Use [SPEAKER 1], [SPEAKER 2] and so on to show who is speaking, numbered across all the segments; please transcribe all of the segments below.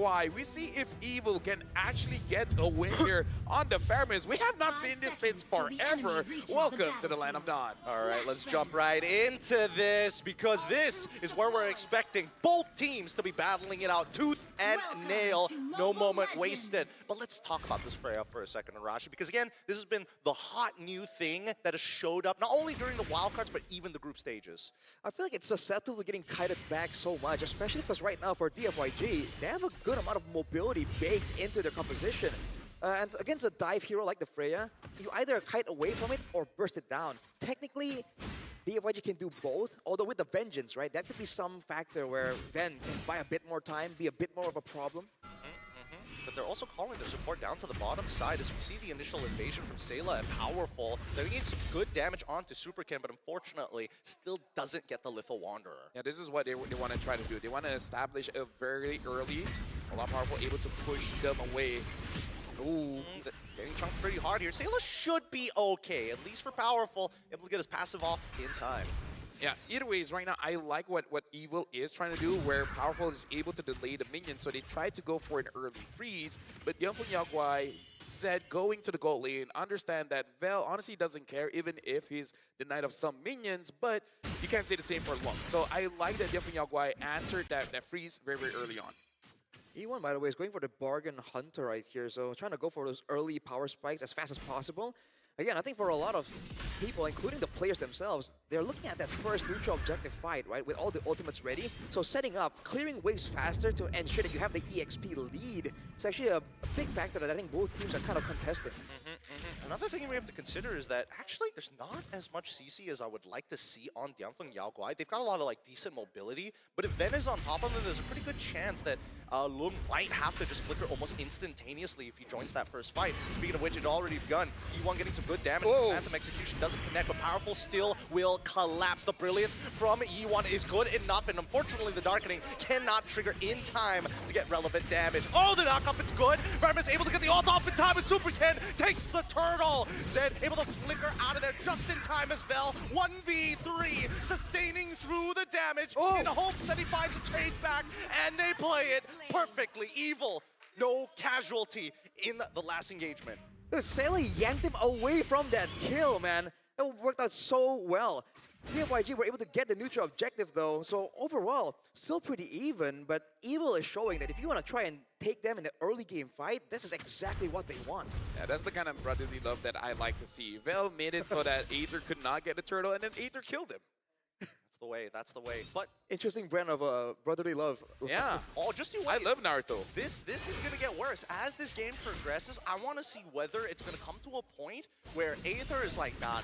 [SPEAKER 1] DFY. We see if Evil can actually get a win here on the Fairness. We have not seen this since forever. Welcome to the Land of Dawn.
[SPEAKER 2] All right, let's jump right into this because this is where we're expecting both teams to be battling it out tooth and nail. No moment wasted. But let's talk about this Freya for a second, Arashi, because again, this has been the hot new thing that has showed up not only during the wildcards, but even the group stages.
[SPEAKER 3] I feel like it's susceptible to getting kited back so much, especially because right now for DFYG, they have a good amount of mobility baked into their composition. And against a dive hero like the Freya, you either kite away from it or burst it down. Technically, DFYG can do both, although with the Vengeance, right? That could be some factor where Ven can buy a bit more time, be a bit more of a problem.
[SPEAKER 2] But they're also calling their support down to the bottom side as we see the initial invasion from Sayla and Powerful. They're getting some good damage onto Superkin, but unfortunately still doesn't get the Little Wanderer.
[SPEAKER 1] Yeah, this is what they want to try to do. They want to establish a very early, a lot powerful, able to push them away. Ooh.
[SPEAKER 2] Getting chunked pretty hard here. Sayla should be okay, at least for Powerful, able to get his passive off in time.
[SPEAKER 1] Yeah, either ways, right now, I like what Evil is trying to do, where Powerful is able to delay the minions, so they tried to go for an early freeze, but DFYG said going to the gold lane, understand that Vel honestly doesn't care, even if he's denied of some minions, but you can't say the same for long. So I like that DFYG answered that freeze very early on.
[SPEAKER 3] E1, by the way, is going for the bargain hunter right here, so trying to go for those early power spikes as fast as possible. Again, I think for a lot of people, including the players themselves, they're looking at that first neutral objective fight, right, with all the ultimates ready. So setting up, clearing waves faster to ensure that you have the EXP lead is actually a big factor that I think both teams are kind of contesting.
[SPEAKER 2] Another thing we have to consider is that actually there's not as much CC as I would like to see on DFYG. They've got a lot of decent mobility, but if Ven is on top of them, there's a pretty good chance that Lung might have to just flicker almost instantaneously if he joins that first fight. Speaking of which, it's already begun. E1 getting some good damage. Phantom Execution doesn't connect, but Powerful still will collapse. The brilliance from E1 is good enough, and unfortunately the Darkening cannot trigger in time to get relevant damage. Oh, the knockup, it's good. Vermin's able to get the ult off in time, and Superkin takes the turtle. Zed able to flicker out of there just in time as Vel. 1v3, sustaining through the damage in hopes that he finds a trade back, and they play it perfectly. Evil, no casualty in the last engagement.
[SPEAKER 3] Dude, Sayla yanked him away from that kill, man. It worked out so well. DFYG were able to get the neutral objective though, so overall, still pretty even, but Evil is showing that if you want to try and take them in the early game fight, this is exactly what they want.
[SPEAKER 1] Yeah, that's the kind of brotherly love that I like to see. Vel made it so that Aether could not get the turtle, and then Aether killed him.
[SPEAKER 2] That's the way. But
[SPEAKER 3] interesting brand of brotherly love.
[SPEAKER 1] Yeah.
[SPEAKER 2] Oh, just you
[SPEAKER 1] I
[SPEAKER 2] wait.
[SPEAKER 1] love Naruto.
[SPEAKER 2] This is gonna get worse as this game progresses. I want to see whether it's gonna come to a point where Aether is like, nah,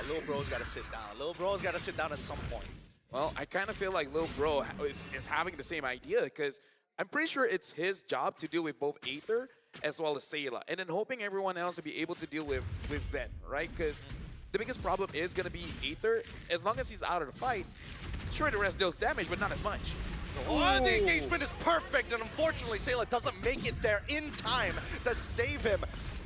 [SPEAKER 2] little bro's gotta sit down. Little bro's gotta sit down at some point.
[SPEAKER 1] Well, I kind of feel like Lil Bro is having the same idea, because I'm pretty sure it's his job to deal with both Aether as well as Sayla, and then hoping everyone else to be able to deal with Ven, right? Because the biggest problem is going to be Aether. As long as he's out of the fight, sure, the rest deals damage, but not as much.
[SPEAKER 2] Oh, the engagement is perfect, and unfortunately, Sayla doesn't make it there in time to save him.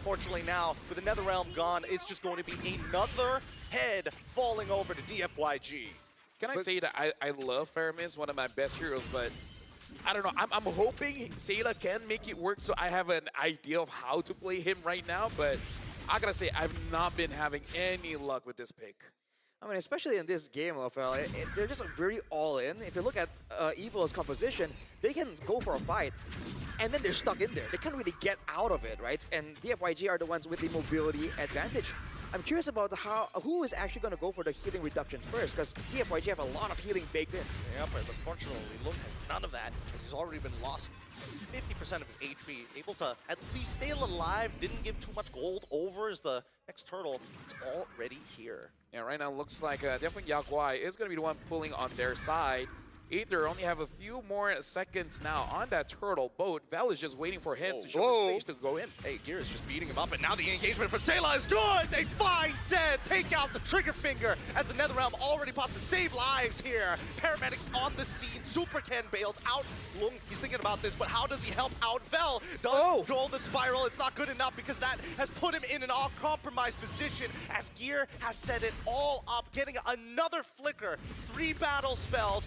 [SPEAKER 2] Fortunately now, with the Netherrealm gone, it's just going to be another head falling over to DFYG.
[SPEAKER 1] Can I say that I love Faramis, one of my best heroes, but I don't know. I'm hoping Sayla can make it work, so I have an idea of how to play him right now, but I gotta say, I've not been having any luck with this pick.
[SPEAKER 3] I mean, especially in this game, Rafael, they're just very all-in. If you look at Evil's composition, they can go for a fight, and then they're stuck in there. They can't really get out of it, right? And DFYG are the ones with the mobility advantage. I'm curious about who is actually going to go for the healing reduction first, because DFYG have a lot of healing baked in.
[SPEAKER 2] Yeah, but unfortunately, Lung has none of that, as he's already been lost 50% of his HP, able to at least stay alive, didn't give too much gold over as the next turtle is already here.
[SPEAKER 1] Yeah, right now looks like definitely Yaguai is going to be the one pulling on their side. Aether only have a few more seconds now on that turtle boat. Vel is just waiting for him to show his face to go in.
[SPEAKER 2] Hey, Gear is just beating him up, and now the engagement from Sayla is good! They find Zed, take out the trigger finger as the Netherrealm already pops to save lives here. Paramedics on the scene, Superkin bails out. Lung, he's thinking about this, but how does he help out Vel? Does roll the spiral, it's not good enough because that has put him in an all-compromised position as Gear has set it all up, getting another flicker, 3 battle spells.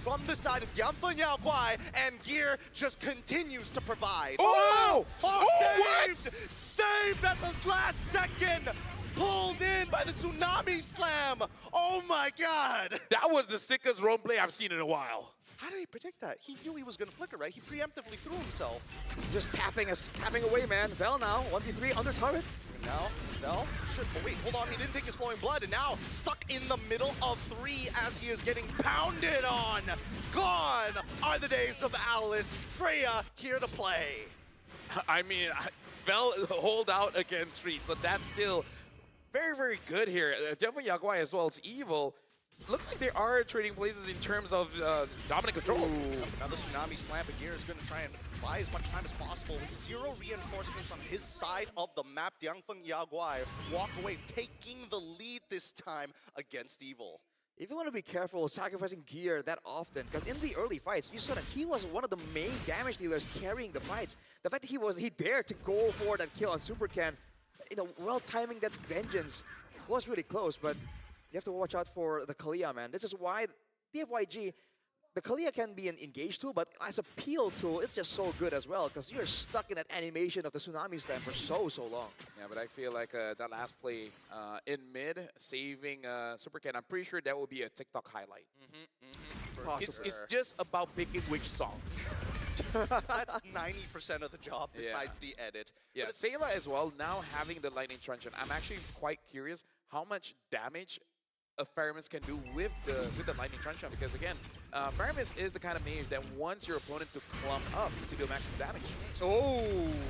[SPEAKER 2] from the side of Yamfun Yao Guai, and Gear just continues to provide.
[SPEAKER 1] Oh!
[SPEAKER 2] Saved! Saved at the last second! Pulled in by the Tsunami Slam! Oh my god!
[SPEAKER 1] That was the sickest roam play I've seen in a while.
[SPEAKER 2] How did he predict that? He knew he was gonna flicker, right? He preemptively threw himself.
[SPEAKER 3] Just tapping away, man. Vel now, 1v3 under turret.
[SPEAKER 2] And now, Vel should. Oh wait, hold on. He didn't take his flowing blood, and now stuck in the middle of 3 as he is getting pounded on. Gone are the days of Alice. Freya here to play.
[SPEAKER 1] I mean, Vel hold out against Reed, so that's still very, very good here. Definitely Yaguai as well as Evil. Looks like they are trading places in terms of dominant control.
[SPEAKER 2] Another Tsunami Slam, but Gear is going to try and buy as much time as possible with 0 reinforcements on his side of the map. Diangfeng Yaguai walk away, taking the lead this time against Evil.
[SPEAKER 3] If you want to be careful sacrificing Gear that often, because in the early fights, you saw that he was one of the main damage dealers carrying the fights. The fact that he dared to go for that kill on Super Can, well timing that vengeance was really close, but you have to watch out for the Kalia, man. This is why DFYG, the Kalia can be an engage tool, but as a peel tool, it's just so good as well, because you're stuck in that animation of the Tsunami Slam for so long.
[SPEAKER 1] Yeah, but I feel like that last play in mid, saving Super Ken, I'm pretty sure that will be a TikTok highlight. It's just about picking which song.
[SPEAKER 2] That's 90% of the job besides the edit.
[SPEAKER 1] Yeah, Sayla as well, now having the Lightning Truncheon, I'm actually quite curious how much damage a Faramis can do with the Lightning Truncheon, because again, Faramis is the kind of mage that wants your opponent to clump up to do maximum damage.
[SPEAKER 2] Oh!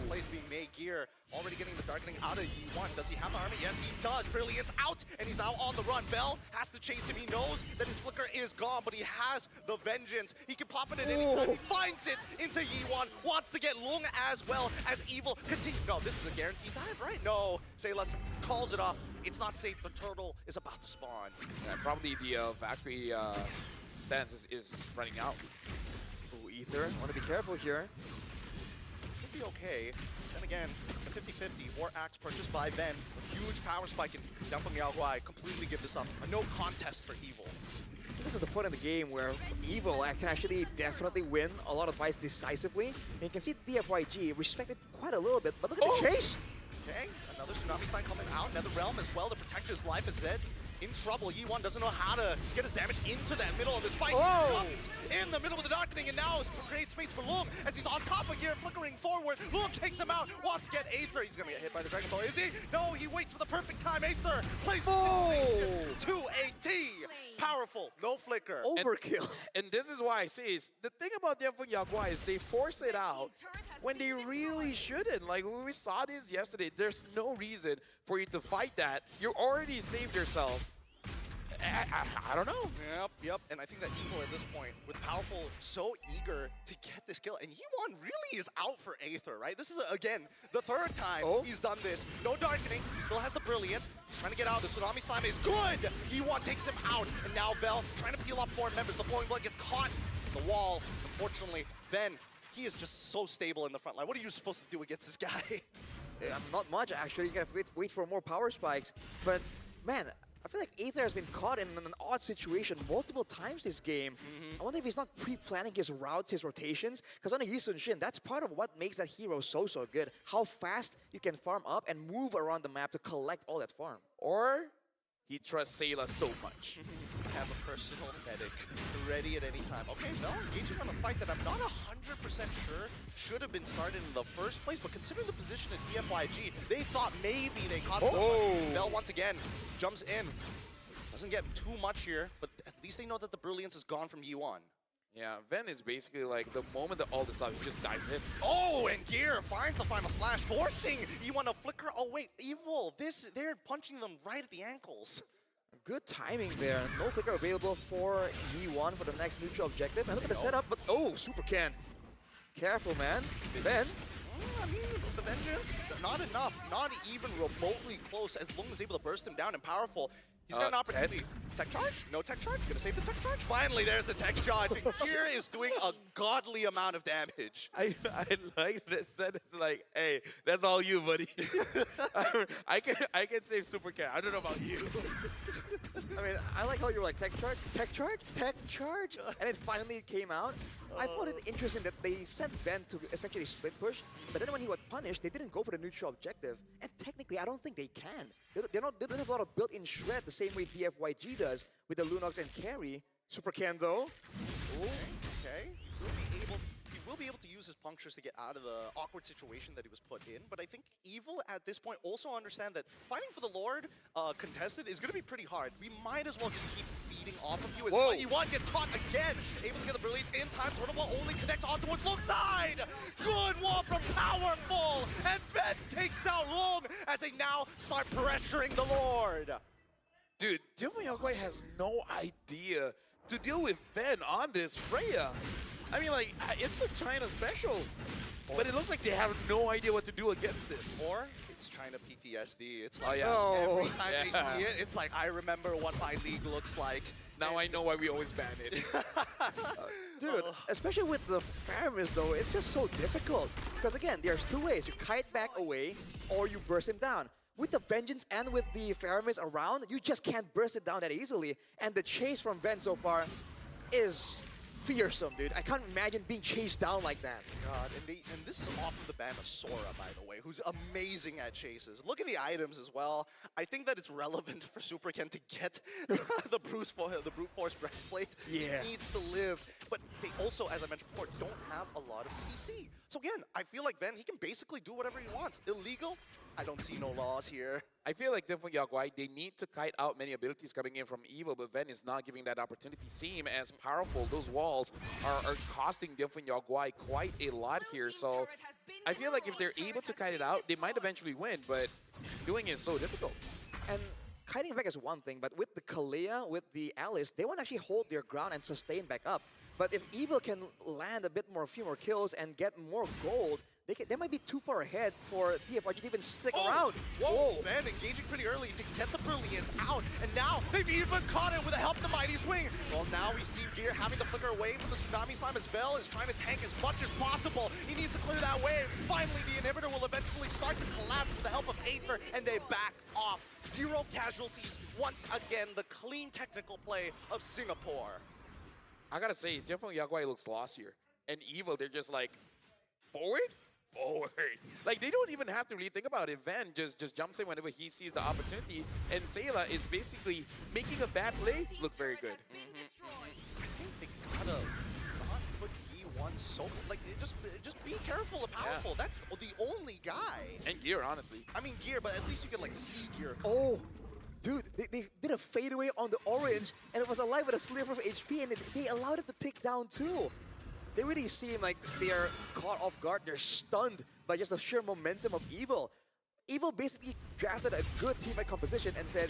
[SPEAKER 2] Plays being made. Gear already getting the darkening out of E1. Does he have the army? Yes, he does. Brilliant's out, and he's now on the run. Bell has to chase him. He knows that his flicker is gone, but he has the vengeance. He can pop it at any time. He finds it into Yi1. Wants to get Lung as well as Evil. Continue. No, this is a guaranteed dive, right? No. Saylas calls it off. It's not safe. The turtle is about to spawn.
[SPEAKER 1] Yeah, probably the Valkyrie stance is running out.
[SPEAKER 3] Ooh, Ether, want to be careful here.
[SPEAKER 2] Should be okay. Then again, it's a 50-50. War Axe purchased by Ben. A huge power spike, and Yamfeng Yaoguai completely give this up. A no contest for Evil.
[SPEAKER 3] This is the point in the game where Evil can actually definitely win a lot of fights decisively. And you can see DFYG respect it quite a little bit, but look at the chase!
[SPEAKER 2] Okay, another Tsunami Sign coming out. Nether Realm as well to protect his life as Zed. In trouble, Yi1 doesn't know how to get his damage into that middle of his fight. Comes in the middle of the darkening, and now creates space for Lung as he's on top of Gear, flickering forward. Lung takes him out, wants to get Aether. He's gonna get hit by the Dragon Ball. Is he? No, he waits for the perfect time. Aether plays to a T. Powerful, no flicker.
[SPEAKER 3] Overkill.
[SPEAKER 1] And this is why I say is the thing about Dianfeng Yaguai is they force it out when they really shouldn't. Like when we saw this yesterday, there's no reason for you to fight that. You already saved yourself. I don't know.
[SPEAKER 2] Yep. And I think that Evil at this point, with Powerful so eager to get this kill, and Yi1 really is out for Aether, right? This is, again, the third time he's done this. No darkening, he still has the Brilliance. He's trying to get out. The Tsunami Slime is good! Yi1 takes him out, and now Vel trying to peel up 4 members. The Flowing Blood gets caught in the wall. Unfortunately, Ben, he is just so stable in the front line. What are you supposed to do against this guy?
[SPEAKER 3] Yeah, not much, actually. You gotta wait for more power spikes. But, man, I feel like Aether has been caught in an odd situation multiple times this game. I wonder if he's not pre-planning his routes, his rotations, because on a Yi Sun-shin, that's part of what makes that hero so good. How fast you can farm up and move around the map to collect all that farm.
[SPEAKER 1] Or he trusts Sayla so much.
[SPEAKER 2] Have a personal medic ready at any time. Okay, Vel engaging on a fight that I'm not 100% sure should have been started in the first place, but considering the position at DFYG, they thought maybe they caught someone. Vel once again jumps in. Doesn't get too much here, but at least they know that the Brilliance is gone from Yi1.
[SPEAKER 1] Yeah, Ven is basically like the moment that all this up, he just dives in.
[SPEAKER 2] Oh, and Gear finds the final slash, forcing Yi1 to flicker. Oh wait, Evil, they're punching them right at the ankles.
[SPEAKER 3] Good timing there. No flicker available for Yi1 for the next neutral objective. And look at the setup, but Super Can. Careful, man. Ben.
[SPEAKER 2] I mean, the vengeance, not enough. Not even remotely close as Lung is able to burst him down and Powerful. He's got an opportunity. Tech charge? No tech charge? Gonna save the tech charge? Finally, there's the tech charge. And Gear is doing a godly amount of damage.
[SPEAKER 1] I like that it's like, hey, that's all you, buddy. I can save super cat. I don't know about you.
[SPEAKER 3] I mean, I like how you were like, tech charge, tech charge, and it finally came out. I found it interesting that they sent Ben to essentially split push, but then when he was punished, they didn't go for the neutral objective. And technically, I don't think they can. They don't have a lot of built-in shred the same way DFYG does with the Lunox and carry. Super can though.
[SPEAKER 2] Okay. He will be able to use his punctures to get out of the awkward situation that he was put in, but I think Evil at this point also understand that fighting for the Lord contested is going to be pretty hard. We might as well just keep feeding off of you as
[SPEAKER 1] Whoa.
[SPEAKER 2] much. E1 gets caught again, able to get the brilliance in time. Total Ball only connects onto its low side. Good wall from Powerful, and Ven takes out Long as they now start pressuring the Lord.
[SPEAKER 1] Dude, DFYG has no idea to deal with Ben on this Freya. I mean, like, it's a China special, but it looks like they have no idea what to do against this.
[SPEAKER 2] Or it's China PTSD. It's like
[SPEAKER 3] Oh,
[SPEAKER 2] every time they
[SPEAKER 1] yeah.
[SPEAKER 2] see it, it's like, I remember what my league looks like.
[SPEAKER 1] Now I know why we always ban it.
[SPEAKER 3] Dude, especially with the Faramis though, it's just so difficult. Because again, there's two ways. You kite back away, or you burst him down. With the Vengeance and with the Faramis around, you just can't burst it down that easily. And the chase from Ven so far is fearsome, dude. I can't imagine being chased down like that.
[SPEAKER 2] God, and this is off of the ban of Sora, by the way, who's amazing at chases. Look at the items as well. I think that it's relevant for Super Ken to get the brute force breastplate.
[SPEAKER 3] Yeah.
[SPEAKER 2] He needs to live, but they also, as I mentioned before, don't have a lot of CC. So again, I feel like Ven, he can basically do whatever he wants. Illegal? I don't see no laws here.
[SPEAKER 1] I feel like DFYG, they need to kite out many abilities coming in from Evil, but Ven is not giving that opportunity. Same as Powerful, those walls are costing DFYG quite a lot here. So I feel like if they're able to kite it out, they might eventually win, but doing it is so difficult.
[SPEAKER 3] And kiting back is one thing, but with the Kalea, with the Alice, they won't actually hold their ground and sustain back up. But if Evil can land a few more kills and get more gold, they might be too far ahead for DFYG to even stick around.
[SPEAKER 2] Whoa! Ven engaging pretty early to get the Brilliance out, and now they've even caught it with the help of the Mighty Swing. Well, now we see Gear having to flicker away from the Tsunami Slime as Bell is trying to tank as much as possible. He needs to clear that wave. Finally, the inhibitor will eventually start to collapse with the help of Aether, and they back off. 0 casualties. Once again, the clean technical play of Singapore.
[SPEAKER 1] I gotta say, DFYG looks lost here. And Evil, they're just like, forward? Forward. Like, they don't even have to really think about it. Van just jumps in whenever he sees the opportunity, and Sayla is basically making a bad play look very good.
[SPEAKER 2] I think they gotta not put E1 so like just be careful of Powerful.
[SPEAKER 1] Yeah.
[SPEAKER 2] That's the only guy.
[SPEAKER 1] And Gear, honestly.
[SPEAKER 2] I mean Gear, but at least you can like see Gear.
[SPEAKER 3] Oh, dude, they did a fadeaway on the orange, and it was alive with a sliver of HP, and they allowed it to take down too. They really seem like they are caught off guard. They're stunned by just the sheer momentum of Evil. Evil basically drafted a good teammate composition and said,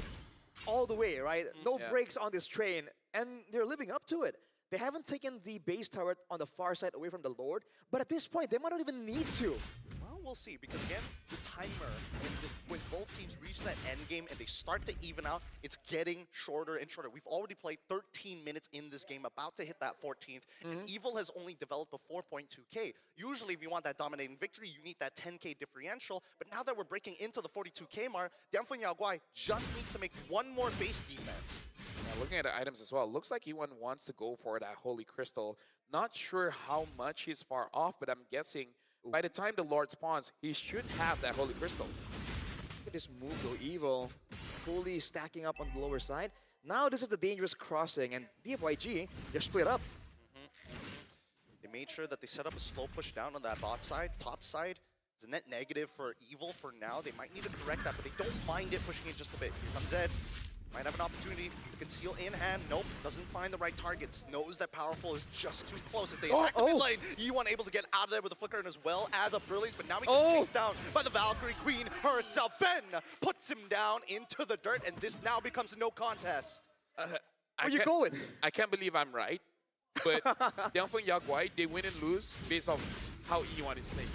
[SPEAKER 3] all the way, right? No breaks on this train, and they're living up to it. They haven't taken the base turret on the far side away from the Lord, but at this point, they might not even need to.
[SPEAKER 2] Well, we'll see, because again, the timer, when both teams reach that end game and they start to even out, it's getting shorter and shorter. We've already played 13 minutes in this game, about to hit that 14th, and Evil has only developed a 4.2k. Usually, if you want that dominating victory, you need that 10k differential, but now that we're breaking into the 42k mark, DFYG just needs to make one more base defense.
[SPEAKER 1] Yeah, looking at the items as well, looks like E1 wants to go for that Holy Crystal. Not sure how much he's far off, but I'm guessing by the time the Lord spawns, he should have that Holy Crystal.
[SPEAKER 3] Look at this move though, Evil fully stacking up on the lower side. Now this is the dangerous crossing, and DFYG, they're split up.
[SPEAKER 2] They made sure that they set up a slow push down on that bot side, top side. It's a net negative for Evil for now. They might need to correct that, but they don't mind it pushing it just a bit. Here comes Zed. Might have an opportunity to conceal in hand. Nope, doesn't find the right targets. Knows that Powerful is just too close as they attack the mid lane. E1 able to get out of there with a flicker and as well as a brilliance, but now he gets chased down by the Valkyrie Queen herself. Ven puts him down into the dirt, and this now becomes a no contest.
[SPEAKER 3] Where you going?
[SPEAKER 1] I can't believe I'm right, but DFYG, they win and lose based off how E1 is playing.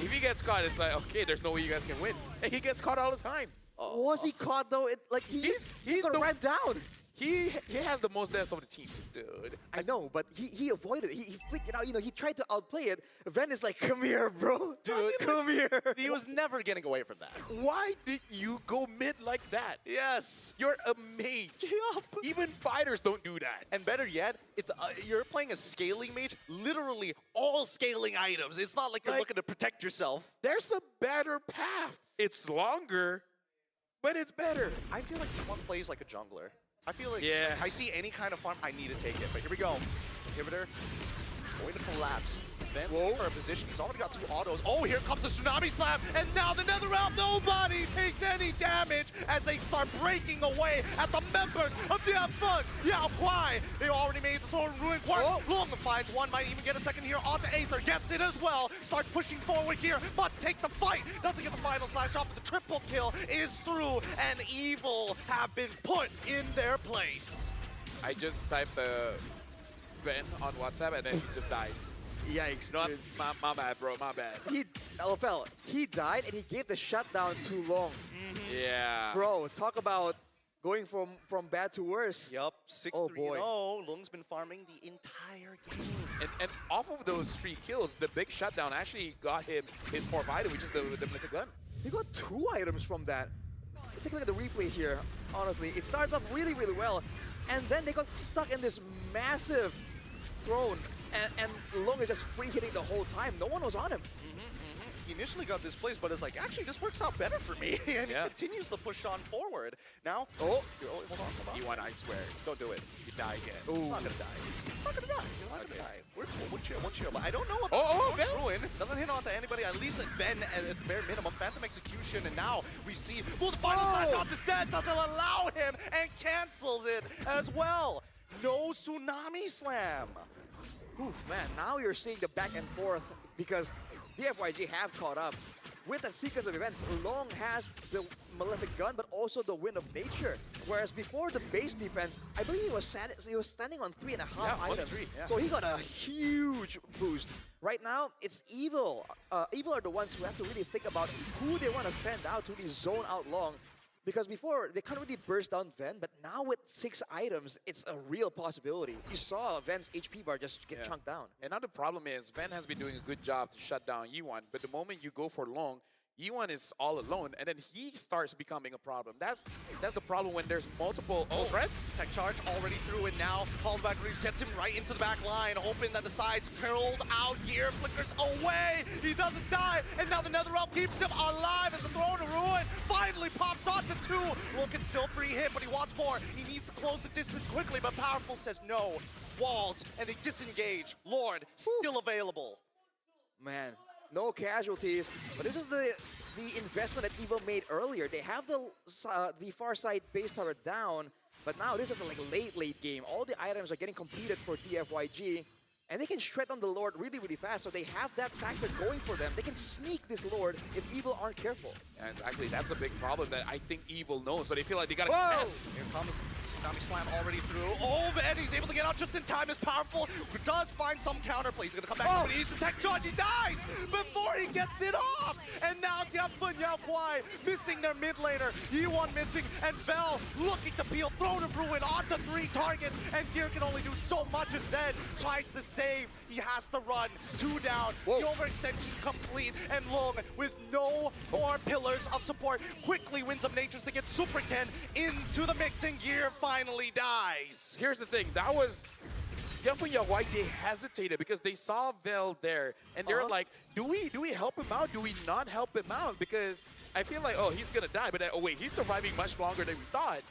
[SPEAKER 1] If he gets caught, it's like, okay, there's no way you guys can win. And he gets caught all the time.
[SPEAKER 3] Was he caught though? He's
[SPEAKER 1] the
[SPEAKER 3] gonna run down.
[SPEAKER 1] he has the most deaths of the team, dude.
[SPEAKER 3] I know, but he avoided it. He flicked it out. You know, he tried to outplay it. Ven is like, come here, bro.
[SPEAKER 2] Dude,
[SPEAKER 3] come here.
[SPEAKER 2] He was never getting away from that.
[SPEAKER 1] Why did you go mid like that?
[SPEAKER 2] Yes.
[SPEAKER 1] You're a mage.
[SPEAKER 2] Yup.
[SPEAKER 1] Even fighters don't do that.
[SPEAKER 2] And better yet, it's you're playing a scaling mage, literally all scaling items. It's not like you're
[SPEAKER 1] Like-
[SPEAKER 2] looking to protect yourself.
[SPEAKER 1] There's a better path. It's longer, but it's better.
[SPEAKER 2] I feel like one plays like a jungler. I feel like
[SPEAKER 1] Yeah.
[SPEAKER 2] I see any kind of farm, I need to take it. But here we go. Inhibitor going to collapse. Then looking for a position. He's already got 2 autos. Oh, here comes the Tsunami Slam. And now the Nether Realm. Nobody takes any damage as they start breaking away at the members of the Fun. Yeah, why? They already made the Thorn Ruin work.
[SPEAKER 3] Oh.
[SPEAKER 2] Long finds one. Might even get a second here. Onto Aether. Gets it as well. Starts pushing forward here. Must take the fight. Doesn't get the final slash off, but the triple kill is through. And Evil have been put in their place.
[SPEAKER 1] I just typed Ben on WhatsApp and then he just died.
[SPEAKER 3] Yikes.
[SPEAKER 1] No,
[SPEAKER 3] dude.
[SPEAKER 1] my bad, bro. My bad.
[SPEAKER 3] He, LFL, he died and he gave the shutdown too long.
[SPEAKER 1] Yeah.
[SPEAKER 3] Bro, talk about going from bad to worse.
[SPEAKER 2] Yup, 6-3-0.
[SPEAKER 3] Oh, boy.
[SPEAKER 2] Lung's been farming the entire game.
[SPEAKER 1] And off of those 3 kills, the big shutdown actually got him his 4th item, which is the Mythic Gun.
[SPEAKER 3] He got 2 items from that. Let's take a look at the replay here, honestly. It starts off really, really well, and then they got stuck in this massive throne, and Long is just free hitting the whole time. No one was on him.
[SPEAKER 2] He initially got displaced, but it's like, actually, this works out better for me. And
[SPEAKER 1] Yeah.
[SPEAKER 2] he continues to push on forward. Now,
[SPEAKER 3] Oh,
[SPEAKER 2] hold on.
[SPEAKER 1] You want, I swear.
[SPEAKER 2] Don't do it.
[SPEAKER 1] You die again.
[SPEAKER 2] He's not gonna die. He's not gonna die. He's not gonna die. We're cool. We'll chill. But I don't know about
[SPEAKER 1] Oh, Ben.
[SPEAKER 2] Ruin. Doesn't hit onto anybody. At least Ben, at the bare minimum, Phantom Execution. And now we see, well, the final slash off the dead doesn't allow him and cancels it as well. No Tsunami Slam.
[SPEAKER 3] oof, man. Now you're seeing the back and forth because DFYG have caught up. With that sequence of events, Long has the Malefic Gun, but also the Wind of Nature. Whereas before the base defense, I believe he was standing on 3.5
[SPEAKER 1] Yeah, only
[SPEAKER 3] items.
[SPEAKER 1] 3, yeah.
[SPEAKER 3] So he got a huge boost. Right now, it's Evil. Evil are the ones who have to really think about who they want to send out to the zone out Long. Because before, they couldn't really burst down Ven, but now with 6 items, it's a real possibility. You saw Ven's HP bar just get
[SPEAKER 1] Yeah.
[SPEAKER 3] chunked down.
[SPEAKER 1] And now the problem is, Ven has been doing a good job to shut down Yuan, but the moment you go for Long, Yuan is all alone, and then he starts becoming a problem. That's the problem when there's multiple threats.
[SPEAKER 2] Tech charge already through it now. Callback Reese gets him right into the back line, hoping that the sides curled out gear flickers away. He doesn't die, and now the Netherrealm keeps him alive as the Throne of Ruin finally pops onto 2. Will can still free him, but he wants more. He needs to close the distance quickly, but Powerful says no. Walls, and they disengage. Lord, still available.
[SPEAKER 3] Man, no casualties, but this is the investment that Evil made earlier. They have the far side base tower down, but now this is like a late game. All the items are getting completed for DFYG, and they can shred on the Lord really, really fast, so they have that factor going for them. They can sneak this Lord if Evil aren't careful.
[SPEAKER 1] And actually, that's a big problem that I think Evil knows, so they feel like they gotta
[SPEAKER 3] Whoa!
[SPEAKER 1] contest.
[SPEAKER 2] Here comes Tsunami Slam already through. Oh, and he's able to get out just in time. Is Powerful. Does find some counterplay. He's going to come back.
[SPEAKER 3] Oh!
[SPEAKER 2] But he needs to tech charge. He dies before he gets it off. And now DFYG missing their mid laner. Yi1 missing. And Vel looking to peel Throne of Ruin onto 3 targets. And Gear can only do so much as Zed tries to save. He has to run. 2 down.
[SPEAKER 3] Whoa.
[SPEAKER 2] The overextension complete. And Long with no more pillars of support quickly wins up Nature's to get Super Ken into the mix, and Gear finally dies.
[SPEAKER 1] Here's the thing, that was definitely why they hesitated, because they saw Vel there, and they're like, do we help him out? Do we not help him out? Because I feel like, oh, he's gonna die, but oh wait, he's surviving much longer than we thought.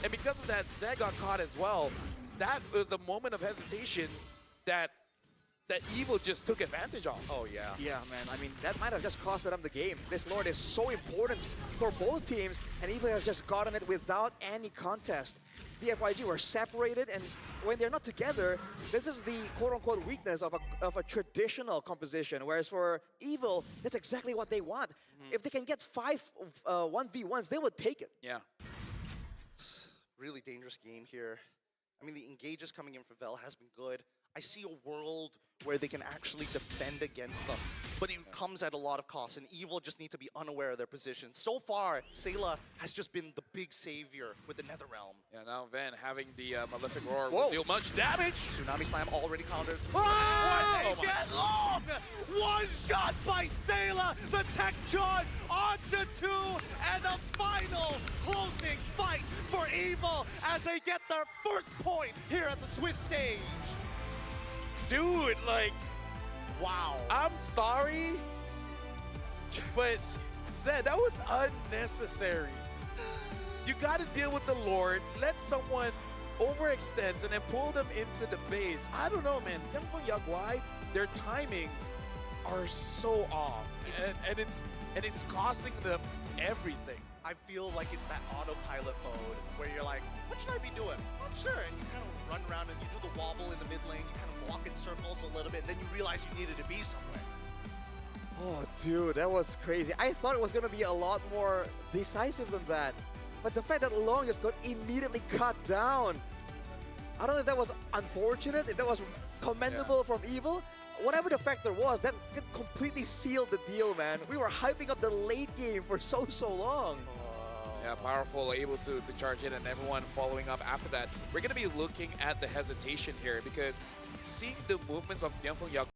[SPEAKER 1] And because of that, Zed got caught as well. That was a moment of hesitation that Evil just took advantage of.
[SPEAKER 2] Oh yeah.
[SPEAKER 3] Yeah, man. I mean, that might have just costed them the game. This Lord is so important for both teams, and Evil has just gotten it without any contest. DFYG were separated, and when they're not together, this is the quote-unquote weakness of a traditional composition. Whereas for Evil, that's exactly what they want. If they can get 5 1v1s, they would take it.
[SPEAKER 1] Yeah.
[SPEAKER 2] Really dangerous game here. I mean, the engages coming in for Vel has been good. I see a world where they can actually defend against them. But it comes at a lot of cost, and Evil just need to be unaware of their position. So far, Sayla has just been the big savior with the Netherrealm.
[SPEAKER 1] Yeah, now Ven having the Malefic Roar
[SPEAKER 2] Whoa.
[SPEAKER 1] will deal much damage.
[SPEAKER 2] Tsunami Slam already countered.
[SPEAKER 1] Oh
[SPEAKER 2] They
[SPEAKER 1] my.
[SPEAKER 2] get long! One shot by Sayla, the tech charge onto 2, and a final closing fight for Evil as they get their first point here at the Swiss stage.
[SPEAKER 1] Dude, like,
[SPEAKER 2] Wow.
[SPEAKER 1] I'm sorry, but Zed, that was unnecessary. You got to deal with the Lord, let someone overextend and then pull them into the base. I don't know, man. Temple Yaguai, their timings are so off, and it's costing them everything.
[SPEAKER 2] I feel like it's that autopilot mode where you're like, what should I be doing? Not sure. And you kind of run around and you do the wobble in the mid lane, you kind of walk in circles a little bit, and then you realize you needed to be somewhere.
[SPEAKER 3] Oh, dude, that was crazy. I thought it was going to be a lot more decisive than that. But the fact that Long just got immediately cut down, I don't know if that was unfortunate, if that was commendable from Evil. Whatever the factor was, that completely sealed the deal, man. We were hyping up the late game for so long.
[SPEAKER 1] Yeah, powerful, able to charge in, and everyone following up after that. We're going to be looking at the hesitation here because seeing the movements of Dianfeng Yag